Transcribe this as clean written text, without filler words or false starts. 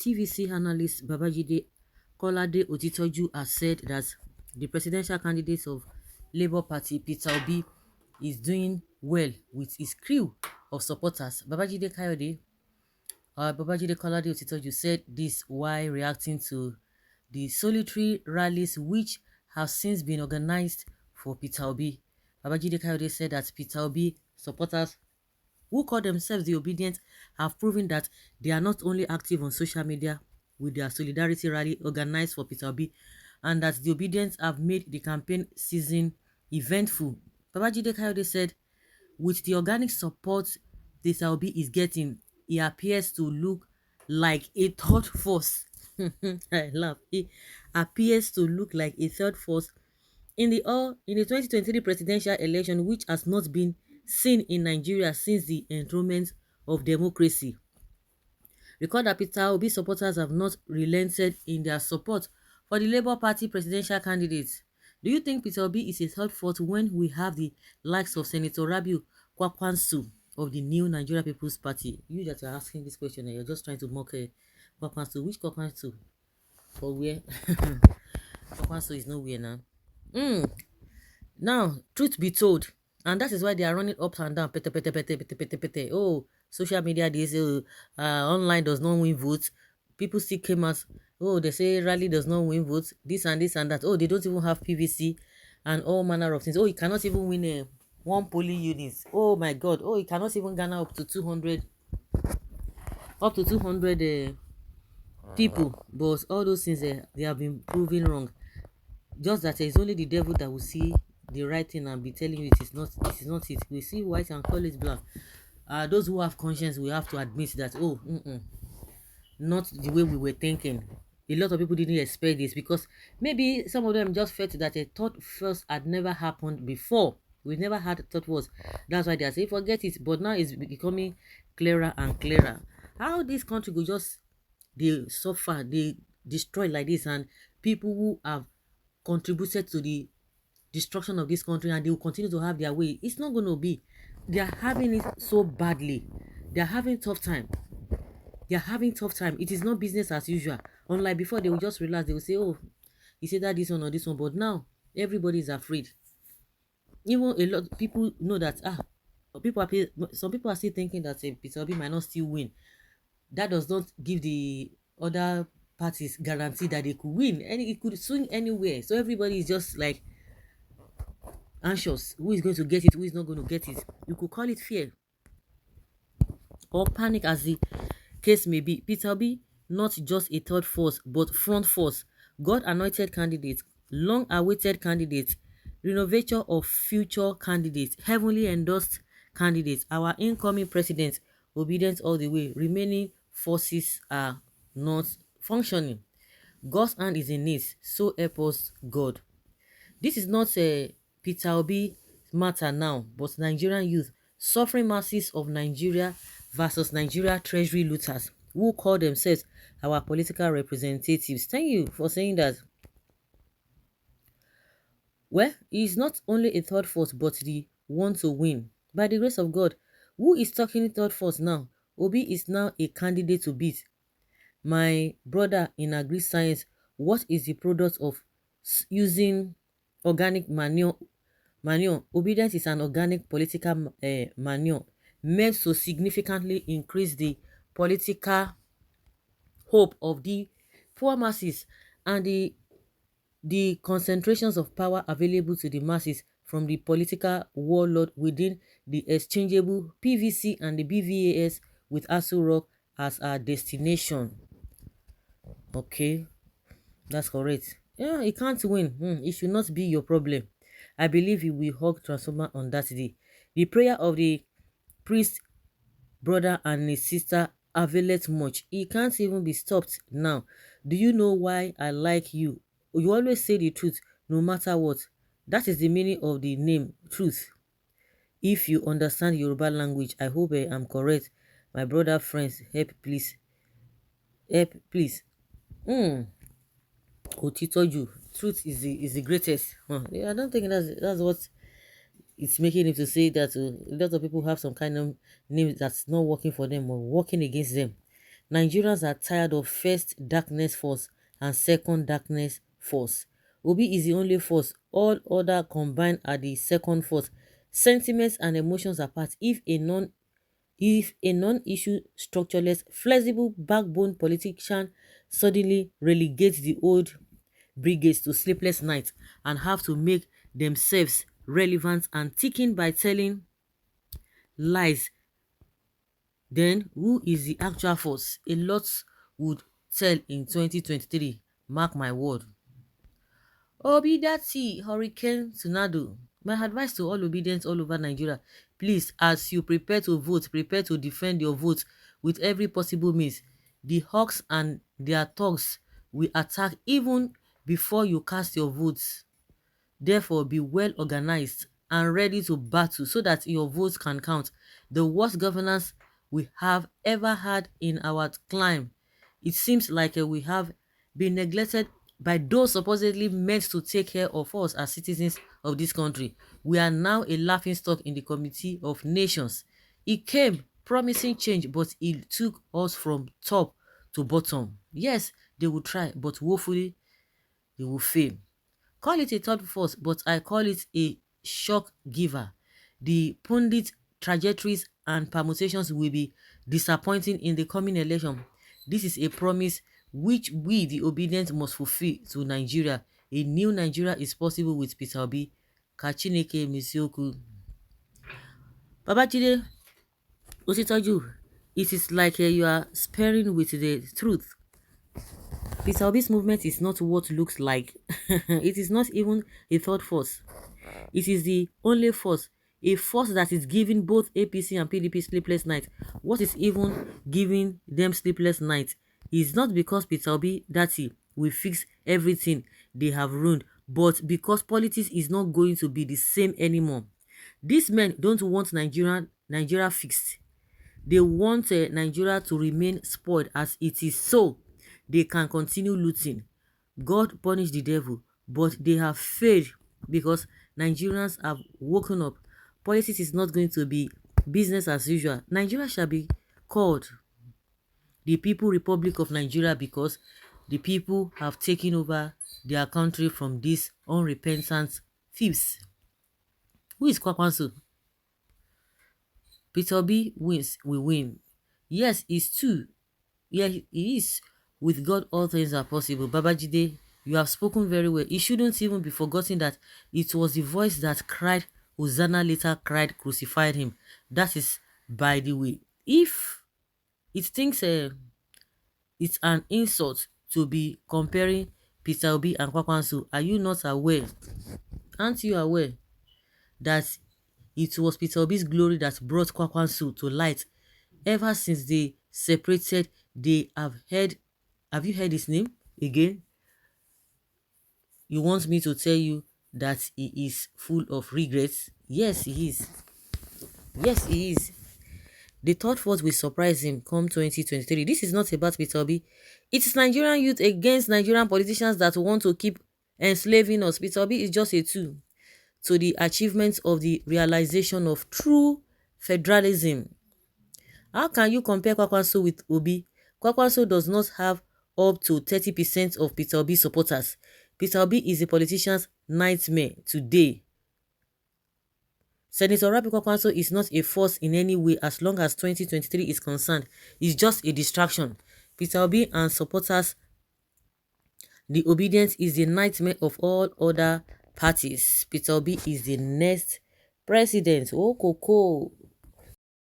TVC analyst Babajide Otitoju has said that the presidential candidate of Labour Party, Peter Obi, is doing well with his crew of supporters. Babajide Kolade Otitoju said this while reacting to the solitary rallies which have since been organized for Peter Obi. Babajide Kayode said that Peter Obi supporters who call themselves the Obedient have proven that they are not only active on social media with their solidarity rally organized for Peter Obi, and that the Obedients have made the campaign season eventful. Babajide Kayode said, with the organic support Peter Obi is getting, he appears to look like a third force. I laugh. He appears to look like a third force in the 2023 presidential election, which has not been seen in Nigeria since the enthronement of democracy. Recall that Peter Obi supporters have not relented in their support for the Labour Party presidential candidate. Do you think Peter Obi is a third force when we have the likes of Senator Rabiu Kwakwansu of the New Nigeria People's Party? You that are asking this question, you're just trying to mock Kwakwansu. Which Kwakwansu? For where? Kwakwansu is nowhere now. Now, truth be told, and that is why they are running up and down. Pete, pete, pete, pete, pete, pete. Oh, social media, they say online does not win votes. People still came out. Oh, they say rally does not win votes. This and this and that. Oh, they don't even have PVC and all manner of things. Oh, you cannot even win one polling unit. Oh my God. Oh, you cannot even garner up to 200 people. But all those things they have been proven wrong. Just that it's only the devil that will see the right thing and be telling you it is not it. We see white and call it black. Those who have conscience, we have to admit that not the way we were thinking. A lot of people didn't expect this because maybe some of them just felt that a thought first had never happened before. We've never had thought was. That's why they are saying forget it. But now it's becoming clearer and clearer. How this country will just they suffer, they destroy like this, and people who have contributed to the destruction of this country and they will continue to have their way. It's not going to be. They are having it so badly. They are having tough time. They are having tough time. It is not business as usual. Unlike before, they will just relax. They will say, oh, he said that this one or this one. But now, everybody is afraid. Even a lot of people know that, some people are still thinking that Peter Obi might not still win. That does not give the other parties guarantee that they could win. And it could swing anywhere. So everybody is just like anxious. Who is going to get it? Who is not going to get it? You could call it fear or panic, as the case may be. Peter Obi, not just a third force, but front force. God-anointed candidate, long-awaited candidate, renovator of future candidates, heavenly endorsed candidate. Our incoming president, obedient all the way. Remaining forces are not functioning. God's hand is in it, so help us God. This is not a Peter Obi matter now, but Nigerian youth, suffering masses of Nigeria versus Nigeria treasury looters who call themselves our political representatives. Thank you for saying that. Well, he is not only a third force, but the one to win. By the grace of God, who is talking third force now? Obi is now a candidate to beat. My brother in agri-science, what is the product of using organic manure? Obedience is an organic political manure meant to significantly increase the political hope of the poor masses and the concentrations of power available to the masses from the political warlord within the exchangeable PVC and the BVAS with Aso Rock as our destination. Okay, that's correct. Yeah, he can't win. It should not be your problem. I believe he will hug transformer on that day. The prayer of the priest, brother, and his sister availeth much. He can't even be stopped now. Do you know why I like you? You always say the truth, no matter what. That is the meaning of the name, truth. If you understand Yoruba language, I hope I am correct. My brother, friends, help please. Help please. Otitoju, truth is the greatest. I don't think that's what it's making him to say that a lot of people have some kind of name that's not working for them or working against them. Nigerians are tired of first darkness force and second darkness force. Obi is the only force. All other combined are the second force. Sentiments and emotions apart, if a non-issue structureless flexible backbone politician suddenly relegates the old brigades to sleepless nights and have to make themselves relevant and ticking by telling lies, then who is the actual force? A lot would tell in 2023. Mark my word. Obidati, Hurricane Tornado. My advice to all obedience all over Nigeria, please, as you prepare to vote, prepare to defend your vote with every possible means. The hawks and their thugs will attack even before you cast your votes. Therefore, be well organized and ready to battle so that your votes can count. The worst governance we have ever had in our climb. It seems like we have been neglected by those supposedly meant to take care of us as citizens of this country. We are now a laughingstock in the committee of nations. It came promising change, but it took us from top to bottom. Yes, they will try, but woefully they will fail. Call it a third force, but I call it a shock giver. The pundit trajectories and permutations will be disappointing in the coming election. This is a promise which we, the obedient, must fulfill to Nigeria. A new Nigeria is possible with Peter Obi. Kachineke Misioku. Babajide Ositoju, it is like you are sparing with the truth. Peter Obi's movement is not what looks like. It is not even a third force. It is the only force, a force that is giving both APC and PDP sleepless nights. What is even giving them sleepless nights is not because Peter Obi Dati will fix everything they have ruined, but because politics is not going to be the same anymore. These men don't want Nigeria fixed. They want Nigeria to remain spoiled as it is so they can continue looting. God punish the devil, but they have failed because Nigerians have woken up. Politics is not going to be business as usual. Nigeria shall be called the People Republic of Nigeria because the people have taken over their country from these unrepentant thieves. Who is Kwakwanso? Peter Obi wins, we win. Yes, it's true. Yeah, he is. With God, all things are possible. Babajide, you have spoken very well. It shouldn't even be forgotten that it was the voice that cried, Hosanna later cried, crucified him. That is, by the way. If it thinks it's an insult to be comparing Peter Obi and Kwakwanso, are you not aware? Aren't you aware that it was Peter Obi's glory that brought Kwakwanso to light? Ever since they separated, they have you heard his name again? You want me to tell you that he is full of regrets? Yes, he is. Yes, he is. The third force will surprise him come 2023. This is not about Peter Obi. It is Nigerian youth against Nigerian politicians that want to keep enslaving us. Peter Obi is just a tool to the achievement of the realization of true federalism. How can you compare Kwakwanso with Obi? Kwakwanso does not have up to 30% of Peter Obi supporters. Peter Obi is a politician's nightmare today. Senator Rabi Kwakwanso is not a force in any way as long as 2023 is concerned. It's just a distraction. Peter Obi and supporters, the obedience is the nightmare of all other parties. Peter Obi is the next president. Oh, Coco.